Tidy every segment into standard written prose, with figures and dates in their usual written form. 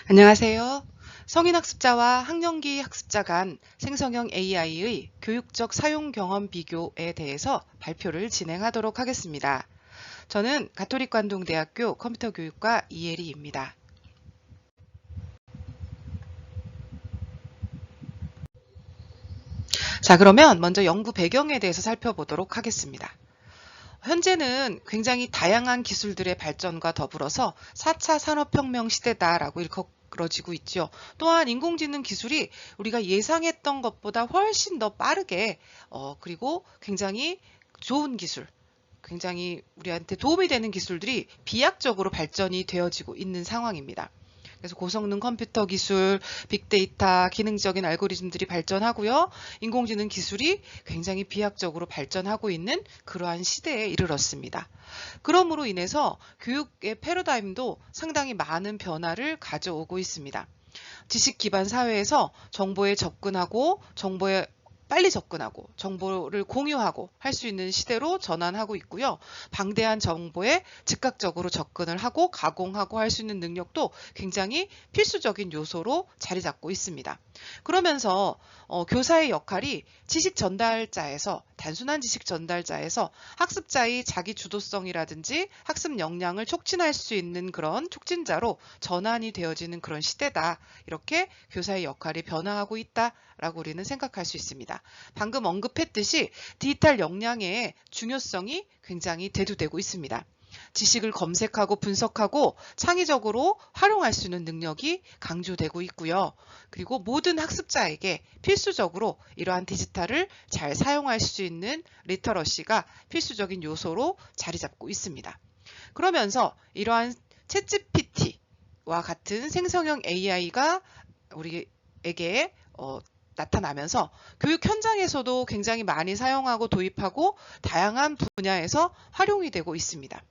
안녕하세요. 성인학습자와 학령기 학습자 간 생성형 AI의 교육적 사용 경험 비교에 대해서 발표를 진행하도록 하겠습니다. 저는 가톨릭관동대학교 컴퓨터교육과 이혜리입니다. 자, 그러면 먼저 연구 배경에 대해서 살펴보도록 하겠습니다. 현재는 굉장히 다양한 기술들의 발전과 더불어서 4차 산업혁명 시대다라고 일컬어지고 있죠. 또한 인공지능 기술이 우리가 예상했던 것보다 훨씬 더 빠르게 그리고 굉장히 좋은 기술, 굉장히 우리한테 도움이 되는 기술들이 비약적으로 발전이 되어지고 있는 상황입니다. 그래서 고성능 컴퓨터 기술, 빅데이터, 기능적인 알고리즘들이 발전하고요. 인공지능 기술이 굉장히 비약적으로 발전하고 있는 그러한 시대에 이르렀습니다. 그러므로 인해서 교육의 패러다임도 상당히 많은 변화를 가져오고 있습니다. 지식 기반 사회에서 정보에 접근하고 정보에 빨리 접근하고 정보를 공유하고 할 수 있는 시대로 전환하고 있고요. 방대한 정보에 즉각적으로 접근을 하고 가공하고 할 수 있는 능력도 굉장히 필수적인 요소로 자리 잡고 있습니다. 그러면서 교사의 역할이 지식 전달자에서 단순한 지식 전달자에서 학습자의 자기 주도성이라든지 학습 역량을 촉진할 수 있는 그런 촉진자로 전환이 되어지는 그런 시대다. 이렇게 교사의 역할이 변화하고 있다라고 우리는 생각할 수 있습니다. 방금 언급했듯이 디지털 역량의 중요성이 굉장히 대두되고 있습니다. 지식을 검색하고 분석하고 창의적으로 활용할 수 있는 능력이 강조되고 있고요. 그리고 모든 학습자에게 필수적으로 이러한 디지털을 잘 사용할 수 있는 리터러시가 필수적인 요소로 자리 잡고 있습니다. 그러면서 이러한 챗GPT와 같은 생성형 AI가 우리에게 나타나면서 교육 현장에서도 굉장히 많이 사용하고 도입하고 다양한 분야에서 활용이 되고 있습니다.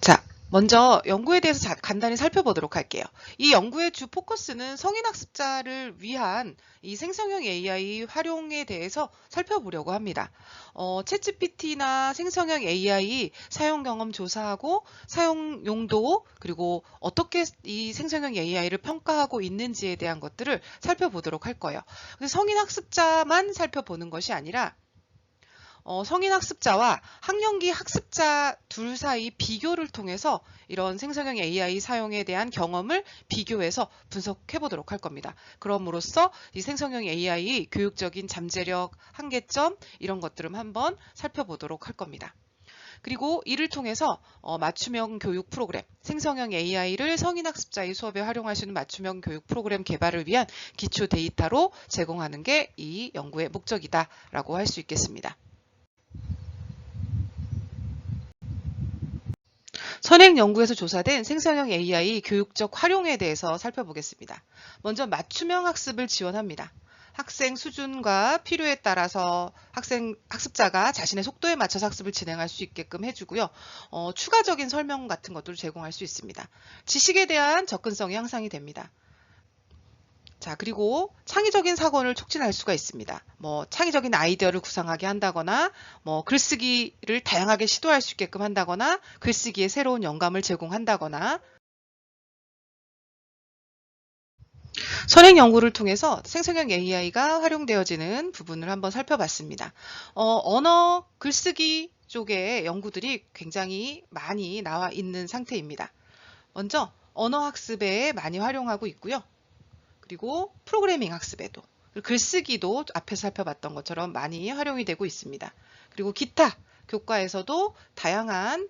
자, 먼저 연구에 대해서 간단히 살펴보도록 할게요. 이 연구의 주 포커스는 성인 학습자를 위한 이 생성형 AI 활용에 대해서 살펴보려고 합니다. 챗GPT나 생성형 AI 사용 경험 조사하고 사용 용도 그리고 어떻게 이 생성형 AI를 평가하고 있는지에 대한 것들을 살펴보도록 할 거예요. 근데 성인 학습자만 살펴보는 것이 아니라 성인 학습자와 학령기 학습자 둘 사이 비교를 통해서 이런 생성형 AI 사용에 대한 경험을 비교해서 분석해 보도록 할 겁니다. 그럼으로써 이 생성형 AI 교육적인 잠재력, 한계점 이런 것들을 한번 살펴보도록 할 겁니다. 그리고 이를 통해서 맞춤형 교육 프로그램, 생성형 AI를 성인 학습자의 수업에 활용할 수 있는 맞춤형 교육 프로그램 개발을 위한 기초 데이터로 제공하는 게 이 연구의 목적이다라고 할 수 있겠습니다. 선행 연구에서 조사된 생성형 AI 교육적 활용에 대해서 살펴보겠습니다. 먼저 맞춤형 학습을 지원합니다. 학생 수준과 필요에 따라서 학습자가 자신의 속도에 맞춰서 학습을 진행할 수 있게끔 해주고요. 추가적인 설명 같은 것들을 제공할 수 있습니다. 지식에 대한 접근성이 향상이 됩니다. 자, 그리고 창의적인 사고를 촉진할 수가 있습니다. 창의적인 아이디어를 구상하게 한다거나, 글쓰기를 다양하게 시도할 수 있게끔 한다거나, 글쓰기에 새로운 영감을 제공한다거나, 선행 연구를 통해서 생성형 AI가 활용되어지는 부분을 한번 살펴봤습니다. 언어 글쓰기 쪽의 연구들이 굉장히 많이 나와 있는 상태입니다. 먼저 언어 학습에 많이 활용하고 있고요. 그리고 프로그래밍 학습에도 글쓰기도 앞에서 살펴봤던 것처럼 많이 활용이 되고 있습니다. 그리고 기타 교과에서도 다양한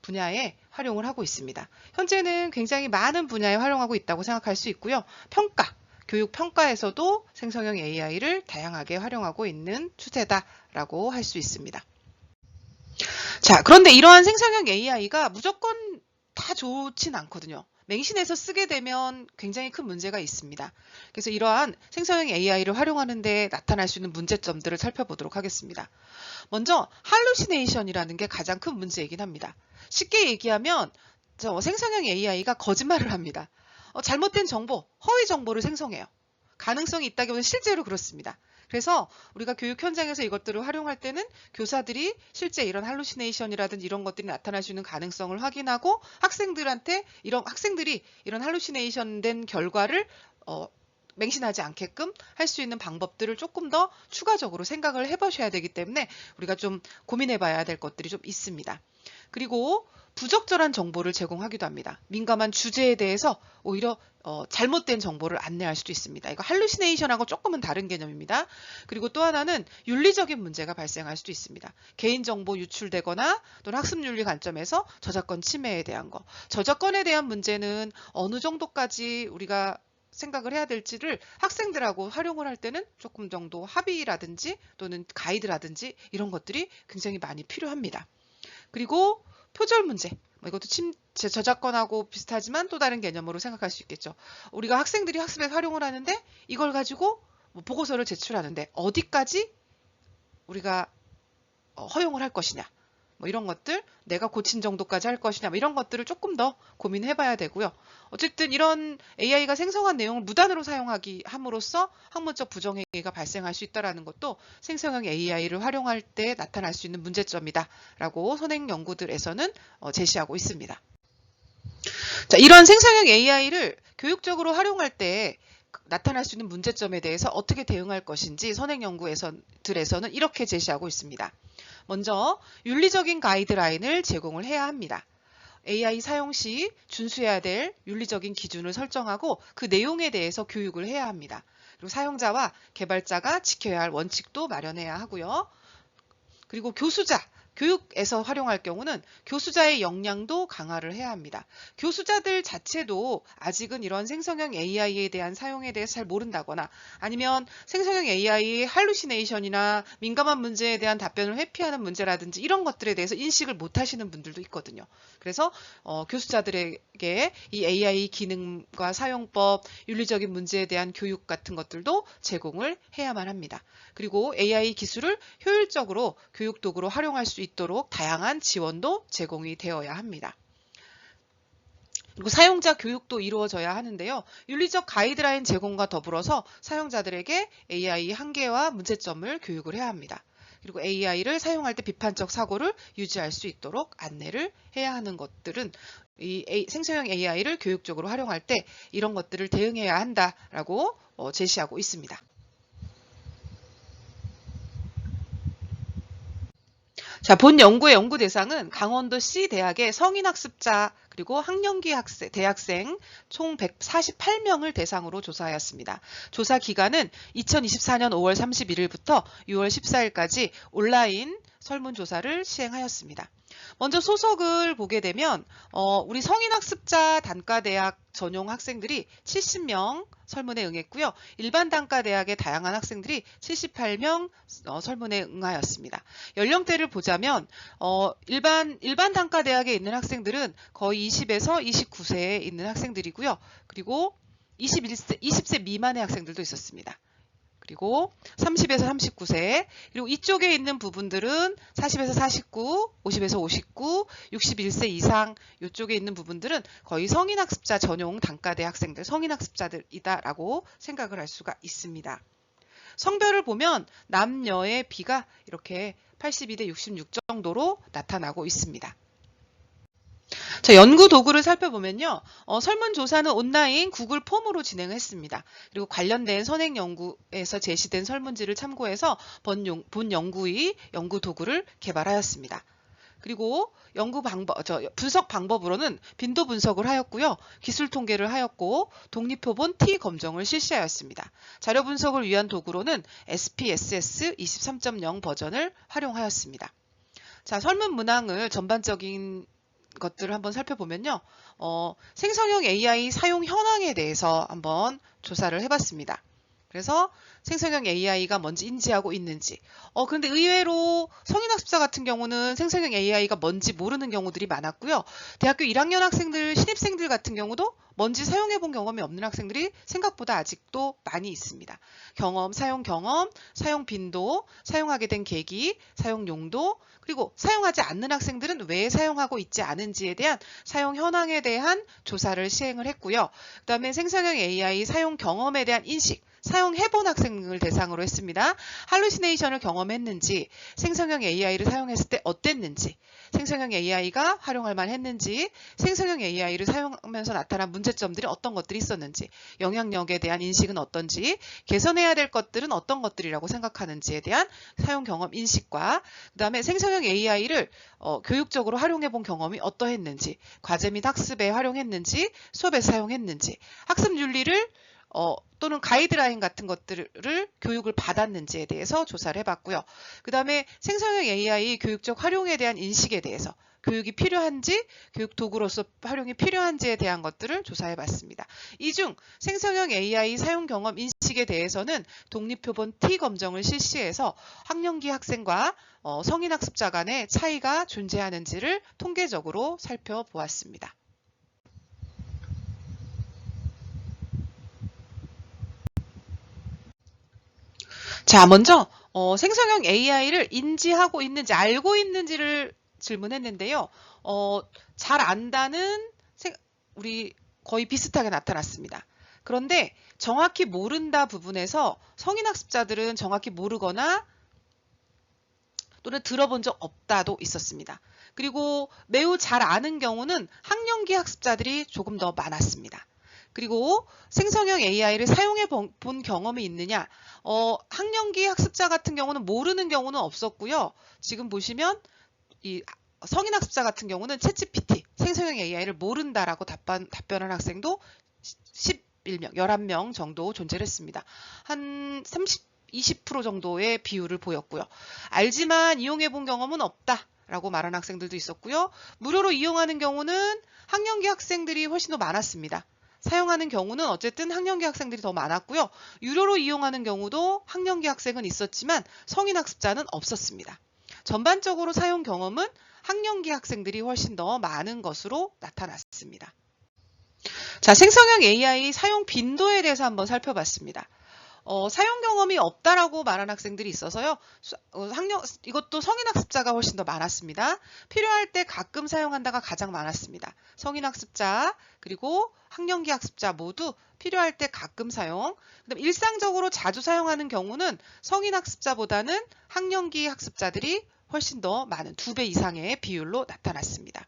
분야에 활용을 하고 있습니다. 현재는 굉장히 많은 분야에 활용하고 있다고 생각할 수 있고요. 평가, 교육 평가에서도 생성형 AI를 다양하게 활용하고 있는 추세다라고 할 수 있습니다. 자, 그런데 이러한 생성형 AI가 무조건 다 좋진 않거든요. 맹신해서 쓰게 되면 굉장히 큰 문제가 있습니다. 그래서 이러한 생성형 AI를 활용하는 데 나타날 수 있는 문제점들을 살펴보도록 하겠습니다. 먼저 할루시네이션이라는 게 가장 큰 문제이긴 합니다. 쉽게 얘기하면 생성형 AI가 거짓말을 합니다. 잘못된 정보, 허위 정보를 생성해요. 가능성이 있다기보다는 실제로 그렇습니다. 그래서 우리가 교육 현장에서 이것들을 활용할 때는 교사들이 실제 이런 할루시네이션이라든지 이런 것들이 나타날 수 있는 가능성을 확인하고 학생들이 이런 할루시네이션 된 결과를 맹신하지 않게끔 할 수 있는 방법들을 조금 더 추가적으로 생각을 해보셔야 되기 때문에 우리가 좀 고민해 봐야 될 것들이 좀 있습니다. 그리고 부적절한 정보를 제공하기도 합니다. 민감한 주제에 대해서 오히려 잘못된 정보를 안내할 수도 있습니다. 이거 할루시네이션하고 조금은 다른 개념입니다. 그리고 또 하나는 윤리적인 문제가 발생할 수도 있습니다. 개인정보 유출되거나 또는 학습윤리 관점에서 저작권 침해에 대한 거. 저작권에 대한 문제는 어느 정도까지 우리가 생각을 해야 될지를 학생들하고 활용을 할 때는 조금 정도 합의라든지 또는 가이드라든지 이런 것들이 굉장히 많이 필요합니다. 그리고 표절 문제, 이것도 저작권하고 비슷하지만 또 다른 개념으로 생각할 수 있겠죠. 우리가 학생들이 학습에 활용을 하는데 이걸 가지고 보고서를 제출하는데 어디까지 우리가 허용을 할 것이냐, 이런 것들, 내가 고친 정도까지 할 것이냐, 이런 것들을 조금 더 고민해 봐야 되고요. 어쨌든 이런 AI가 생성한 내용을 무단으로 함으로써 학문적 부정행위가 발생할 수 있다는 것도 생성형 AI를 활용할 때 나타날 수 있는 문제점이다라고 선행 연구들에서는 제시하고 있습니다. 자, 이런 생성형 AI를 교육적으로 활용할 때 나타날 수 있는 문제점에 대해서 어떻게 대응할 것인지 선행 연구들에서는 이렇게 제시하고 있습니다. 먼저 윤리적인 가이드라인을 제공을 해야 합니다. AI 사용 시 준수해야 될 윤리적인 기준을 설정하고 그 내용에 대해서 교육을 해야 합니다. 그리고 사용자와 개발자가 지켜야 할 원칙도 마련해야 하고요. 그리고 교육에서 활용할 경우는 교수자의 역량도 강화를 해야 합니다. 교수자들 자체도 아직은 이런 생성형 AI에 대한 사용에 대해서 잘 모른다거나 아니면 생성형 AI의 할루시네이션이나 민감한 문제에 대한 답변을 회피하는 문제라든지 이런 것들에 대해서 인식을 못 하시는 분들도 있거든요. 그래서 교수자들에게 이 AI 기능과 사용법, 윤리적인 문제에 대한 교육 같은 것들도 제공을 해야만 합니다. 그리고 AI 기술을 효율적으로 교육 도구로 활용할 수 있도록 다양한 지원도 제공이 되어야 합니다. 그리고 사용자 교육도 이루어져야 하는데요. 윤리적 가이드라인 제공과 더불어서 사용자들에게 AI 한계와 문제점을 교육을 해야 합니다. 그리고 AI를 사용할 때 비판적 사고를 유지할 수 있도록 안내를 해야 하는 것들은 이 생성형 AI를 교육적으로 활용할 때 이런 것들을 대응해야 한다라고 제시하고 있습니다. 자, 본 연구의 연구 대상은 강원도 C대학의 성인학습자 그리고 학령기 대학생 총 148명을 대상으로 조사하였습니다. 조사 기간은 2024년 5월 31일부터 6월 14일까지 온라인 설문조사를 시행하였습니다. 먼저 소속을 보게 되면 우리 성인학습자 단과대학 전용 학생들이 70명 설문에 응했고요. 일반 단과대학의 다양한 학생들이 78명 설문에 응하였습니다. 연령대를 보자면 일반 단과대학에 있는 학생들은 거의 20에서 29세에 있는 학생들이고요. 그리고 20세 미만의 학생들도 있었습니다. 그리고 30에서 39세, 그리고 이쪽에 있는 부분들은 40에서 49, 50에서 59, 61세 이상 이쪽에 있는 부분들은 거의 성인학습자 전용 단과대 학생들, 성인학습자들이다라고 생각을 할 수가 있습니다. 성별을 보면 남녀의 비가 이렇게 82대 66 정도로 나타나고 있습니다. 자, 연구 도구를 살펴보면요. 설문조사는 온라인 구글 폼으로 진행했습니다. 그리고 관련된 선행 연구에서 제시된 설문지를 참고해서 본 연구의 연구 도구를 개발하였습니다. 그리고 분석 방법으로는 빈도 분석을 하였고요. 기술 통계를 하였고 독립표본 T 검정을 실시하였습니다. 자료 분석을 위한 도구로는 SPSS 23.0 버전을 활용하였습니다. 자, 설문 문항을 전반적인 것들을 한번 살펴보면요. 생성형 AI 사용 현황에 대해서 한번 조사를 해봤습니다. 그래서 생성형 AI가 뭔지 인지하고 있는지. 그런데 의외로 성인학습자 같은 경우는 생성형 AI가 뭔지 모르는 경우들이 많았고요. 대학교 1학년 학생들, 신입생들 같은 경우도 뭔지 사용해본 경험이 없는 학생들이 생각보다 아직도 많이 있습니다. 사용 경험, 사용 빈도, 사용하게 된 계기, 사용 용도, 그리고 사용하지 않는 학생들은 왜 사용하고 있지 않은지에 대한 사용 현황에 대한 조사를 시행을 했고요. 그 다음에 생성형 AI 사용 경험에 대한 인식, 사용해본 학생을 대상으로 했습니다. 할루시네이션을 경험했는지, 생성형 AI를 사용했을 때 어땠는지, 생성형 AI가 활용할 만했는지, 생성형 AI를 사용하면서 나타난 문제점들이 어떤 것들이 있었는지, 영향력에 대한 인식은 어떤지, 개선해야 될 것들은 어떤 것들이라고 생각하는지에 대한 사용 경험 인식과 그 다음에 생성형 AI를 교육적으로 활용해 본 경험이 어떠했는지, 과제 및 학습에 활용했는지, 수업에 사용했는지, 학습 윤리를 또는 가이드라인 같은 것들을 교육을 받았는지에 대해서 조사를 해봤고요. 그 다음에 생성형 AI 교육적 활용에 대한 인식에 대해서 교육이 필요한지, 교육 도구로서 활용이 필요한지에 대한 것들을 조사해봤습니다. 이 중 생성형 AI 사용 경험 인식에 대해서는 독립표본 T 검정을 실시해서 학령기 학생과 성인 학습자 간의 차이가 존재하는지를 통계적으로 살펴보았습니다. 자, 먼저 생성형 AI를 인지하고 있는지 알고 있는지를 질문했는데요. 잘 안다는 우리 거의 비슷하게 나타났습니다. 그런데 정확히 모른다 부분에서 성인 학습자들은 정확히 모르거나 또는 들어본 적 없다도 있었습니다. 그리고 매우 잘 아는 경우는 학령기 학습자들이 조금 더 많았습니다. 그리고 생성형 AI를 사용해 본 경험이 있느냐? 학령기 학습자 같은 경우는 모르는 경우는 없었고요. 지금 보시면 이 성인 학습자 같은 경우는 챗GPT, 생성형 AI를 모른다라고 답변한 학생도 11명 정도 존재를 했습니다. 한 20% 정도의 비율을 보였고요. 알지만 이용해 본 경험은 없다. 라고 말한 학생들도 있었고요. 무료로 이용하는 경우는 학령기 학생들이 훨씬 더 많았습니다. 사용하는 경우는 어쨌든 학령기 학생들이 더 많았고요. 유료로 이용하는 경우도 학령기 학생은 있었지만 성인 학습자는 없었습니다. 전반적으로 사용 경험은 학령기 학생들이 훨씬 더 많은 것으로 나타났습니다. 자, 생성형 AI 사용 빈도에 대해서 한번 살펴봤습니다. 사용 경험이 없다라고 말한 학생들이 있어서요. 이것도 성인 학습자가 훨씬 더 많았습니다. 필요할 때 가끔 사용한다가 가장 많았습니다. 성인 학습자 그리고 학령기 학습자 모두 필요할 때 가끔 사용. 그다음 일상적으로 자주 사용하는 경우는 성인 학습자보다는 학령기 학습자들이 훨씬 더 많은 2배 이상의 비율로 나타났습니다.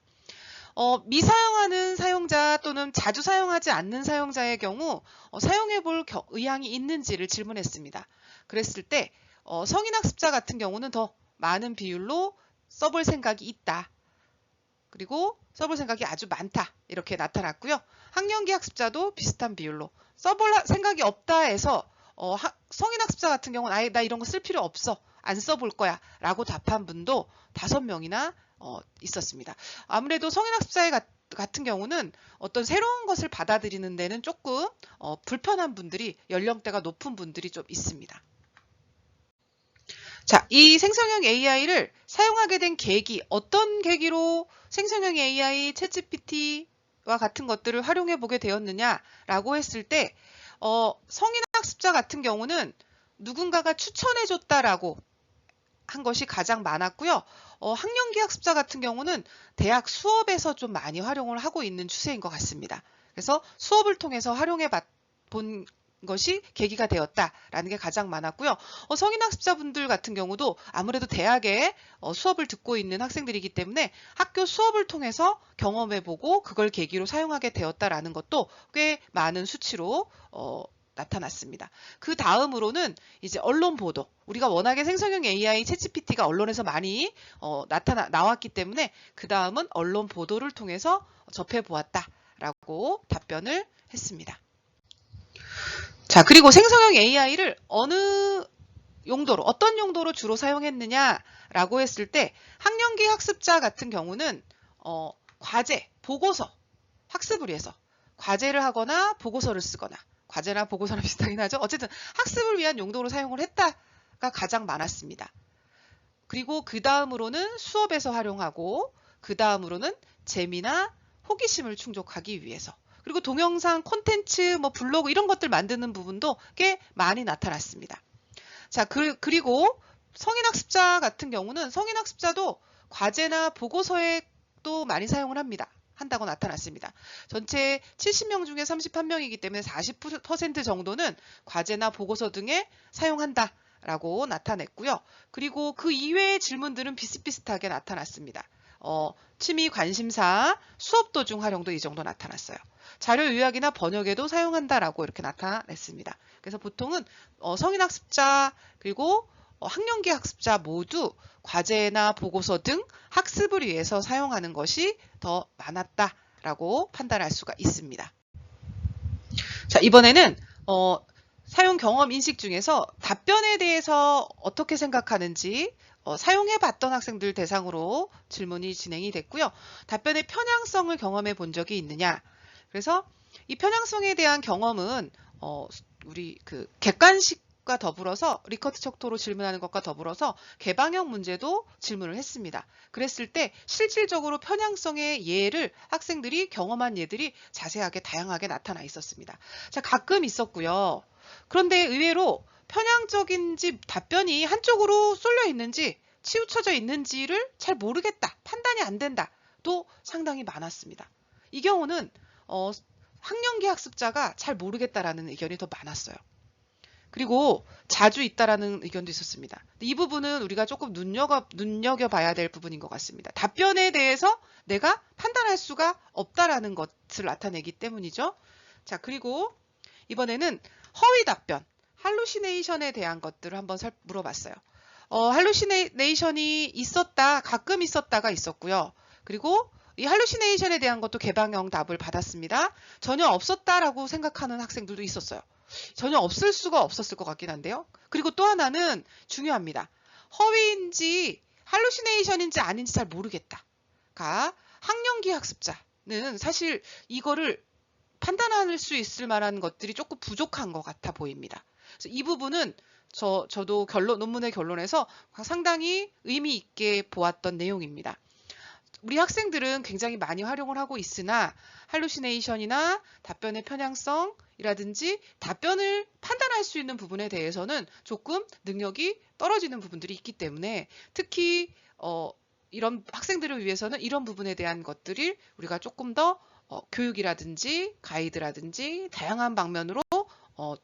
미사용하는 사용자 또는 자주 사용하지 않는 사용자의 경우 사용해 볼 의향이 있는지를 질문했습니다. 그랬을 때 성인 학습자 같은 경우는 더 많은 비율로 써볼 생각이 있다. 그리고 써볼 생각이 아주 많다. 이렇게 나타났고요. 학령기 학습자도 비슷한 비율로 써볼 생각이 없다 해서 성인 학습자 같은 경우는 아예 나 이런 거 쓸 필요 없어. 안 써볼 거야. 라고 답한 분도 5명이나 있었습니다. 아무래도 성인 학습자 같은 경우는 어떤 새로운 것을 받아들이는 데는 조금 불편한 분들이 연령대가 높은 분들이 좀 있습니다. 자, 이 생성형 AI를 사용하게 된 계기, 어떤 계기로 생성형 AI, 챗GPT와 같은 것들을 활용해 보게 되었느냐라고 했을 때 성인 학습자 같은 경우는 누군가가 추천해 줬다라고 한 것이 가장 많았고요. 학령기 학습자 같은 경우는 대학 수업에서 좀 많이 활용을 하고 있는 추세인 것 같습니다. 그래서 수업을 통해서 활용해 본 것이 계기가 되었다라는 게 가장 많았고요. 성인 학습자분들 같은 경우도 아무래도 대학에 수업을 듣고 있는 학생들이기 때문에 학교 수업을 통해서 경험해보고 그걸 계기로 사용하게 되었다라는 것도 꽤 많은 수치로 나타났습니다. 그 다음으로는 이제 언론 보도. 우리가 워낙에 생성형 AI, 챗GPT가 언론에서 많이 나왔기 때문에 그 다음은 언론 보도를 통해서 접해보았다라고 답변을 했습니다. 자, 그리고 생성형 AI를 어떤 용도로 주로 사용했느냐라고 했을 때 학령기 학습자 같은 경우는 과제, 보고서, 학습을 위해서 과제를 하거나 보고서를 쓰거나 과제나 보고서랑 비슷하긴 하죠. 어쨌든 학습을 위한 용도로 사용을 했다가 가장 많았습니다. 그리고 그 다음으로는 수업에서 활용하고 그 다음으로는 재미나 호기심을 충족하기 위해서 그리고 동영상, 콘텐츠, 블로그 이런 것들 만드는 부분도 꽤 많이 나타났습니다. 자, 그리고 성인 학습자 같은 경우는 성인 학습자도 과제나 보고서에 또 많이 사용을 합니다. 사용한다고 나타났습니다. 전체 70명 중에 31명이기 때문에 40% 정도는 과제나 보고서 등에 사용한다 라고 나타냈고요. 그리고 그 이외의 질문들은 비슷비슷하게 나타났습니다. 취미, 관심사, 수업 도중 활용도 이 정도 나타났어요. 자료 요약이나 번역에도 사용한다라고 이렇게 나타냈습니다. 그래서 보통은 성인학습자 그리고 학령기 학습자 모두 과제나 보고서 등 학습을 위해서 사용하는 것이 더 많았다라고 판단할 수가 있습니다. 자, 이번에는 사용 경험 인식 중에서 답변에 대해서 어떻게 생각하는지 사용해봤던 학생들 대상으로 질문이 진행이 됐고요. 답변의 편향성을 경험해 본 적이 있느냐. 그래서 이 편향성에 대한 경험은 우리 그 객관식과 더불어서 리커트 척도로 질문하는 것과 더불어서 개방형 문제도 질문을 했습니다. 그랬을 때 실질적으로 편향성의 예를 학생들이 경험한 예들이 자세하게 다양하게 나타나 있었습니다. 자, 가끔 있었고요. 그런데 의외로 편향적인지 답변이 한쪽으로 쏠려 있는지 치우쳐져 있는지를 잘 모르겠다, 판단이 안 된다 도 상당히 많았습니다. 이 경우는 학령기 학습자가 잘 모르겠다라는 의견이 더 많았어요. 그리고 자주 있다라는 의견도 있었습니다. 이 부분은 우리가 조금 눈여겨봐야 될 부분인 것 같습니다. 답변에 대해서 내가 판단할 수가 없다라는 것을 나타내기 때문이죠. 자, 그리고 이번에는 허위 답변, 할루시네이션에 대한 것들을 한번 물어봤어요. 할루시네이션이 있었다, 가끔 있었다가 있었고요. 그리고 이 할루시네이션에 대한 것도 개방형 답을 받았습니다. 전혀 없었다라고 생각하는 학생들도 있었어요. 전혀 없을 수가 없었을 것 같긴 한데요. 그리고 또 하나는 중요합니다. 허위인지 할루시네이션인지 아닌지 잘 모르겠다가 학령기 학습자는 사실 이거를 판단할 수 있을 만한 것들이 조금 부족한 것 같아 보입니다. 그래서 이 부분은 저도 논문의 결론에서 상당히 의미 있게 보았던 내용입니다. 우리 학생들은 굉장히 많이 활용을 하고 있으나 할루시네이션이나 답변의 편향성이라든지 답변을 판단할 수 있는 부분에 대해서는 조금 능력이 떨어지는 부분들이 있기 때문에 특히 이런 학생들을 위해서는 이런 부분에 대한 것들을 우리가 조금 더 교육이라든지 가이드라든지 다양한 방면으로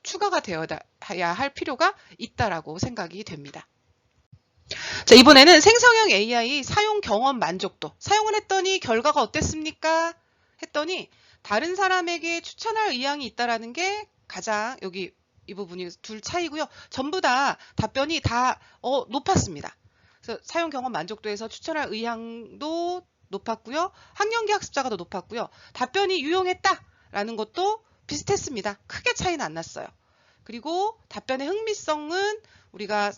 추가가 되어야 할 필요가 있다라고 생각이 됩니다. 자, 이번에는 생성형 AI 사용 경험 만족도. 사용을 했더니 결과가 어땠습니까? 했더니 다른 사람에게 추천할 의향이 있다라는 게 가장 여기 이 부분이 둘 차이고요. 전부 다 답변이 다 높았습니다. 그래서 사용 경험 만족도에서 추천할 의향도 높았고요. 학령기 학습자가 더 높았고요. 답변이 유용했다라는 것도 비슷했습니다. 크게 차이는 안 났어요. 그리고 답변의 흥미성은 우리가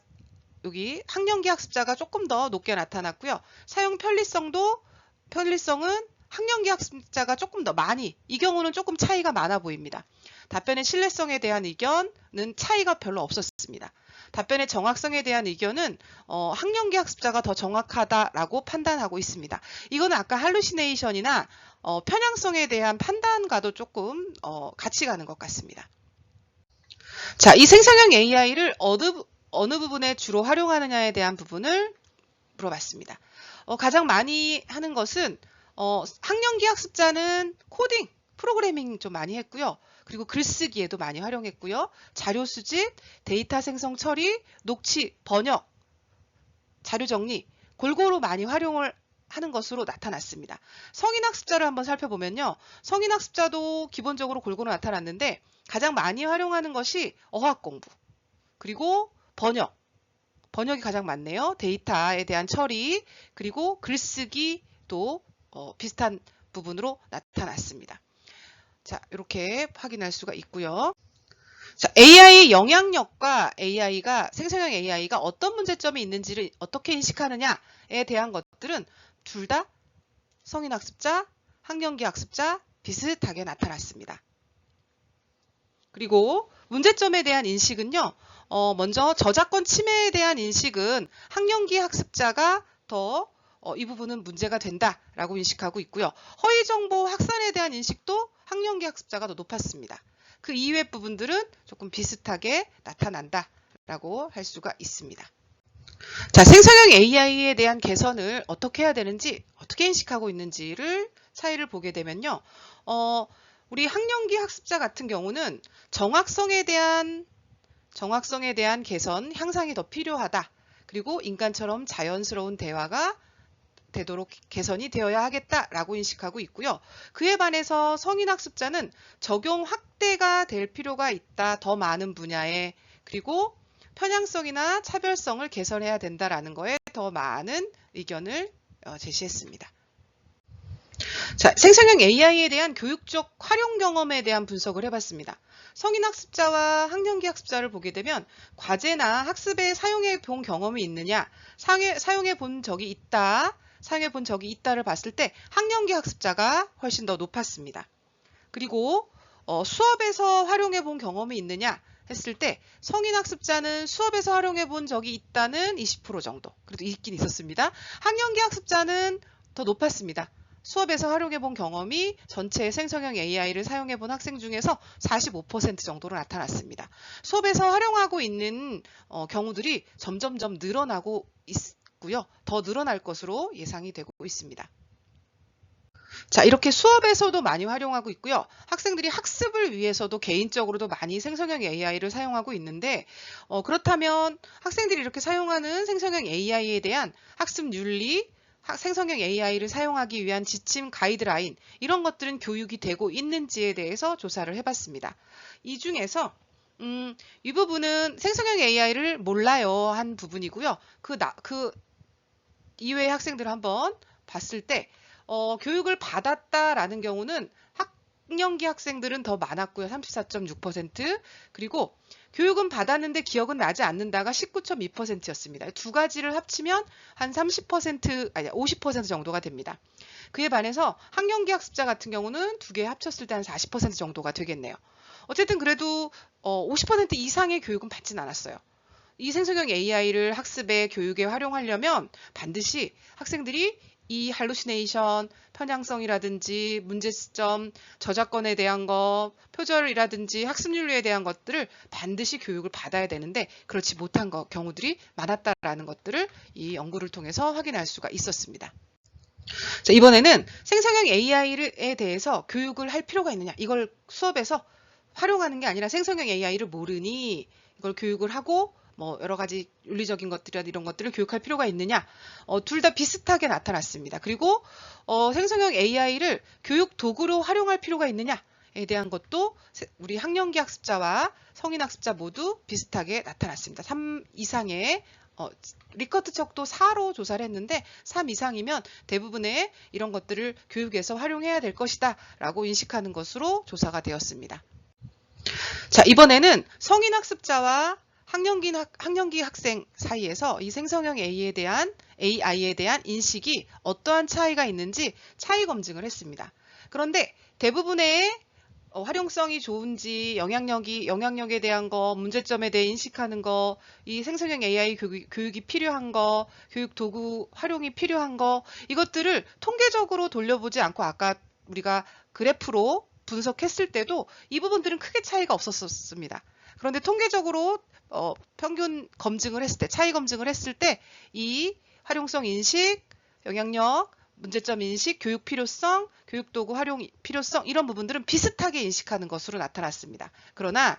여기 학령기 학습자가 조금 더 높게 나타났고요. 사용 편리성은 학령기 학습자가 조금 더 많이, 이 경우는 조금 차이가 많아 보입니다. 답변의 신뢰성에 대한 의견은 차이가 별로 없었습니다. 답변의 정확성에 대한 의견은 학령기 학습자가 더 정확하다라고 판단하고 있습니다. 이거는 아까 할루시네이션이나 편향성에 대한 판단과도 조금 같이 가는 것 같습니다. 자, 이 생성형 AI를 어느 부분에 주로 활용하느냐에 대한 부분을 물어봤습니다. 가장 많이 하는 것은 학령기 학습자는 코딩, 프로그래밍 좀 많이 했고요. 그리고 글쓰기에도 많이 활용했고요. 자료 수집, 데이터 생성 처리, 녹취, 번역, 자료 정리 골고루 많이 활용을 하는 것으로 나타났습니다. 성인학습자를 한번 살펴보면요. 성인학습자도 기본적으로 골고루 나타났는데 가장 많이 활용하는 것이 어학 공부, 그리고 번역이 가장 많네요. 데이터에 대한 처리, 그리고 글쓰기도 비슷한 부분으로 나타났습니다. 자, 이렇게 확인할 수가 있고요. 자, AI의 영향력과 생성형 AI가 어떤 문제점이 있는지를 어떻게 인식하느냐에 대한 것들은 둘 다 성인학습자, 학령기 학습자 비슷하게 나타났습니다. 그리고 문제점에 대한 인식은요. 먼저 저작권 침해에 대한 인식은 학령기 학습자가 더 이 부분은 문제가 된다라고 인식하고 있고요. 허위정보 확산에 대한 인식도 학령기 학습자가 더 높았습니다. 그 이외 부분들은 조금 비슷하게 나타난다라고 할 수가 있습니다. 자, 생성형 AI에 대한 개선을 어떻게 해야 되는지, 어떻게 인식하고 있는지를 차이를 보게 되면요. 우리 학령기 학습자 같은 경우는 정확성에 대한 개선, 향상이 더 필요하다. 그리고 인간처럼 자연스러운 대화가 되도록 개선이 되어야 하겠다라고 인식하고 있고요. 그에 반해서 성인 학습자는 적용 확대가 될 필요가 있다. 더 많은 분야에. 그리고 편향성이나 차별성을 개선해야 된다라는 거에 더 많은 의견을 제시했습니다. 자, 생성형 AI에 대한 교육적 활용 경험에 대한 분석을 해봤습니다. 성인 학습자와 학령기 학습자를 보게 되면 과제나 학습에 사용해 본 경험이 있느냐, 사용해 본 적이 있다를 봤을 때 학령기 학습자가 훨씬 더 높았습니다. 그리고 수업에서 활용해 본 경험이 있느냐 했을 때 성인 학습자는 수업에서 활용해 본 적이 있다는 20% 정도, 그래도 있긴 있었습니다. 학령기 학습자는 더 높았습니다. 수업에서 활용해 본 경험이 전체 생성형 AI를 사용해 본 학생 중에서 45% 정도로 나타났습니다. 수업에서 활용하고 있는 경우들이 점점점 늘어나고 있고요. 더 늘어날 것으로 예상이 되고 있습니다. 자, 이렇게 수업에서도 많이 활용하고 있고요. 학생들이 학습을 위해서도 개인적으로도 많이 생성형 AI를 사용하고 있는데 그렇다면 학생들이 이렇게 사용하는 생성형 AI에 대한 학습 윤리, 생성형 AI를 사용하기 위한 지침, 가이드라인 이런 것들은 교육이 되고 있는지에 대해서 조사를 해봤습니다. 이 중에서 이 부분은 생성형 AI를 몰라요 한 부분이고요. 그 이외의 학생들을 한번 봤을 때 교육을 받았다라는 경우는 학령기 학생들은 더 많았고요. 34.6%. 그리고 교육은 받았는데 기억은 나지 않는다가 19.2%였습니다. 두 가지를 합치면 한 30%, 아니 50% 정도가 됩니다. 그에 반해서 학령기 학습자 같은 경우는 두 개 합쳤을 때 한 40% 정도가 되겠네요. 어쨌든 그래도 50% 이상의 교육은 받진 않았어요. 이 생성형 AI를 학습에 교육에 활용하려면 반드시 학생들이 이 할루시네이션, 편향성이라든지 문제점, 저작권에 대한 것, 표절이라든지 학습윤리에 대한 것들을 반드시 교육을 받아야 되는데 그렇지 못한 경우들이 많았다라는 것들을 이 연구를 통해서 확인할 수가 있었습니다. 자, 이번에는 생성형 AI에 대해서 교육을 할 필요가 있느냐, 이걸 수업에서 활용하는 게 아니라 생성형 AI를 모르니 이걸 교육을 하고 뭐 여러 가지 윤리적인 것들이나 이런 것들을 교육할 필요가 있느냐, 둘 다 비슷하게 나타났습니다. 그리고 생성형 AI를 교육 도구로 활용할 필요가 있느냐에 대한 것도 우리 학령기 학습자와 성인 학습자 모두 비슷하게 나타났습니다. 3 이상의 리커트 척도 4로 조사를 했는데 3 이상이면 대부분의 이런 것들을 교육에서 활용해야 될 것이다 라고 인식하는 것으로 조사가 되었습니다. 자, 이번에는 성인 학습자와 학령기 학생 사이에서 이 생성형 AI에 대한 인식이 어떠한 차이가 있는지 차이 검증을 했습니다. 그런데 대부분의 활용성이 좋은지, 영향력에 대한 거, 문제점에 대해 인식하는 거, 이 생성형 AI 교육이 필요한 거, 교육 도구 활용이 필요한 거, 이것들을 통계적으로 돌려보지 않고 아까 우리가 그래프로 분석했을 때도 이 부분들은 크게 차이가 없었습니다. 그런데 통계적으로 평균 검증을 했을 때, 차이 검증을 했을 때 이 활용성 인식, 영향력, 문제점 인식, 교육 필요성, 교육 도구 활용 필요성 이런 부분들은 비슷하게 인식하는 것으로 나타났습니다. 그러나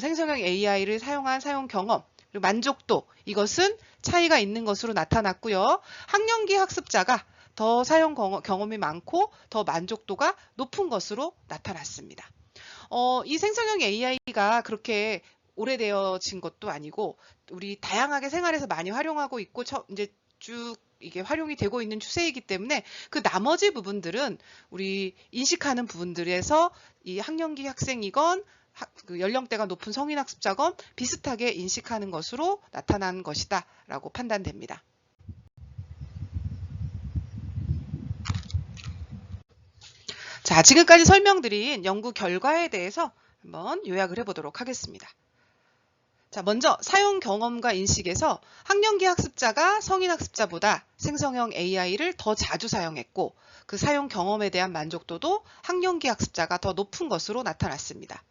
생성형 AI를 사용한 사용 경험, 그리고 만족도 이것은 차이가 있는 것으로 나타났고요. 학령기 학습자가 더 사용 경험이 많고 더 만족도가 높은 것으로 나타났습니다. 이 생성형 AI가 그렇게 오래되어진 것도 아니고 우리 다양하게 생활에서 많이 활용하고 있고 이제 쭉 이게 활용이 되고 있는 추세이기 때문에 그 나머지 부분들은 우리 인식하는 부분들에서 이 학령기 학생이건 그 연령대가 높은 성인 학습자건 비슷하게 인식하는 것으로 나타난 것이다 라고 판단됩니다. 자, 지금까지 설명드린 연구 결과에 대해서 한번 요약을 해보도록 하겠습니다. 자, 먼저 사용 경험과 인식에서 학령기 학습자가 성인 학습자보다 생성형 AI를 더 자주 사용했고 그 사용 경험에 대한 만족도도 학령기 학습자가 더 높은 것으로 나타났습니다.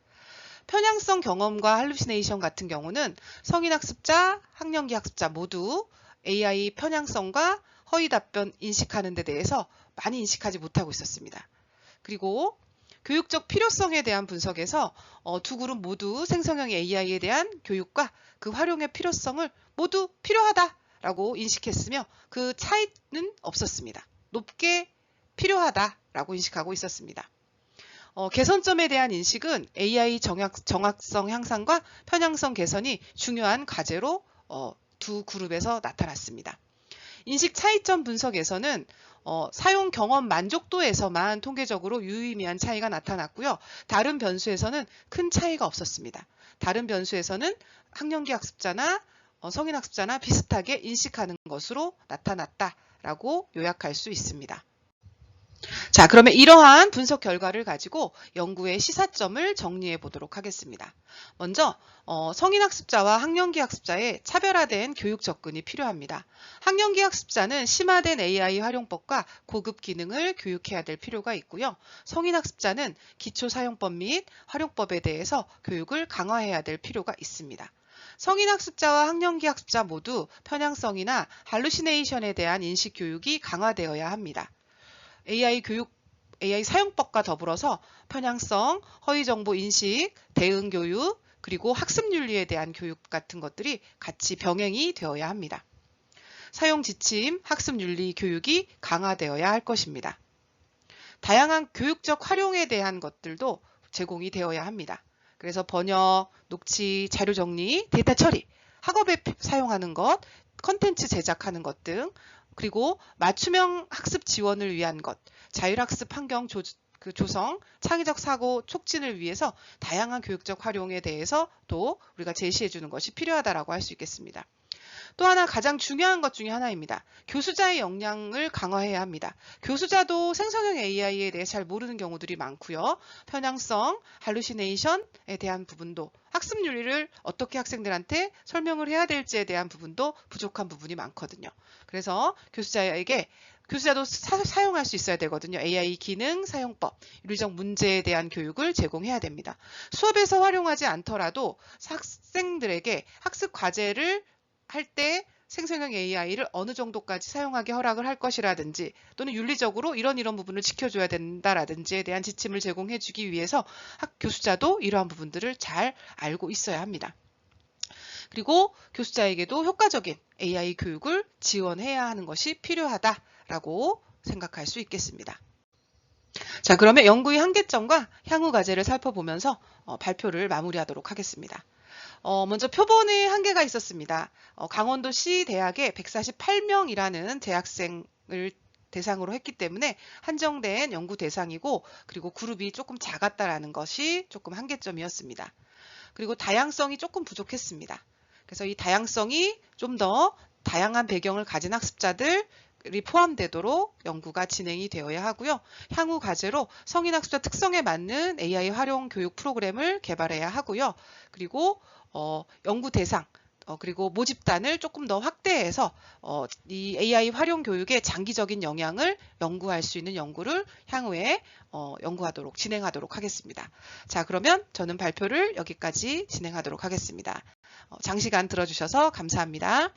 편향성 경험과 할루시네이션 같은 경우는 성인 학습자, 학령기 학습자 모두 AI 편향성과 허위 답변 인식하는 데 대해서 많이 인식하지 못하고 있었습니다. 그리고 교육적 필요성에 대한 분석에서 두 그룹 모두 생성형 AI에 대한 교육과 그 활용의 필요성을 모두 필요하다라고 인식했으며 그 차이는 없었습니다. 높게 필요하다라고 인식하고 있었습니다. 개선점에 대한 인식은 AI 정확성 향상과 편향성 개선이 중요한 과제로 두 그룹에서 나타났습니다. 인식 차이점 분석에서는 사용 경험 만족도에서만 통계적으로 유의미한 차이가 나타났고요. 다른 변수에서는 큰 차이가 없었습니다. 다른 변수에서는 학령기 학습자나 성인 학습자나 비슷하게 인식하는 것으로 나타났다라고 요약할 수 있습니다. 자, 그러면 이러한 분석 결과를 가지고 연구의 시사점을 정리해 보도록 하겠습니다. 먼저 성인 학습자와 학령기 학습자의 차별화된 교육 접근이 필요합니다. 학령기 학습자는 심화된 AI 활용법과 고급 기능을 교육해야 될 필요가 있고요. 성인 학습자는 기초 사용법 및 활용법에 대해서 교육을 강화해야 될 필요가 있습니다. 성인 학습자와 학령기 학습자 모두 편향성이나 할루시네이션에 대한 인식 교육이 강화되어야 합니다. AI 사용법과 더불어서 편향성, 허위정보 인식, 대응 교육, 그리고 학습 윤리에 대한 교육 같은 것들이 같이 병행이 되어야 합니다. 사용 지침, 학습 윤리 교육이 강화되어야 할 것입니다. 다양한 교육적 활용에 대한 것들도 제공이 되어야 합니다. 그래서 번역, 녹취, 자료 정리, 데이터 처리, 학업에 사용하는 것, 컨텐츠 제작하는 것 등, 그리고 맞춤형 학습 지원을 위한 것, 자율학습 환경 조성, 창의적 사고 촉진을 위해서 다양한 교육적 활용에 대해서 또 우리가 제시해 주는 것이 필요하다고 할 수 있겠습니다. 또 하나 가장 중요한 것 중에 하나입니다. 교수자의 역량을 강화해야 합니다. 교수자도 생성형 AI에 대해 잘 모르는 경우들이 많고요. 편향성, 할루시네이션에 대한 부분도 학습 윤리를 어떻게 학생들한테 설명을 해야 될지에 대한 부분도 부족한 부분이 많거든요. 그래서 교수자도 사용할 수 있어야 되거든요. AI 기능 사용법, 윤리적 문제에 대한 교육을 제공해야 됩니다. 수업에서 활용하지 않더라도 학생들에게 학습 과제를 할 때 생성형 AI를 어느 정도까지 사용하게 허락을 할 것이라든지 또는 윤리적으로 이런 부분을 지켜줘야 된다라든지에 대한 지침을 제공해 주기 위해서 교수자도 이러한 부분들을 잘 알고 있어야 합니다. 그리고 교수자에게도 효과적인 AI 교육을 지원해야 하는 것이 필요하다라고 생각할 수 있겠습니다. 자, 그러면 연구의 한계점과 향후 과제를 살펴보면서 발표를 마무리하도록 하겠습니다. 먼저 표본의 한계가 있었습니다. 강원도시 대학에 148명이라는 재학생을 대상으로 했기 때문에 한정된 연구 대상이고 그리고 그룹이 조금 작았다라는 것이 조금 한계점이었습니다. 그리고 다양성이 조금 부족했습니다. 그래서 이 다양성이 좀 더 다양한 배경을 가진 학습자들이 포함되도록 연구가 진행이 되어야 하고요. 향후 과제로 성인 학습자 특성에 맞는 AI 활용 교육 프로그램을 개발해야 하고요. 그리고 연구 대상 그리고 모집단을 조금 더 확대해서 이 AI 활용 교육의 장기적인 영향을 연구할 수 있는 연구를 향후에 진행하도록 하겠습니다. 자, 그러면 저는 발표를 여기까지 진행하도록 하겠습니다. 장시간 들어주셔서 감사합니다.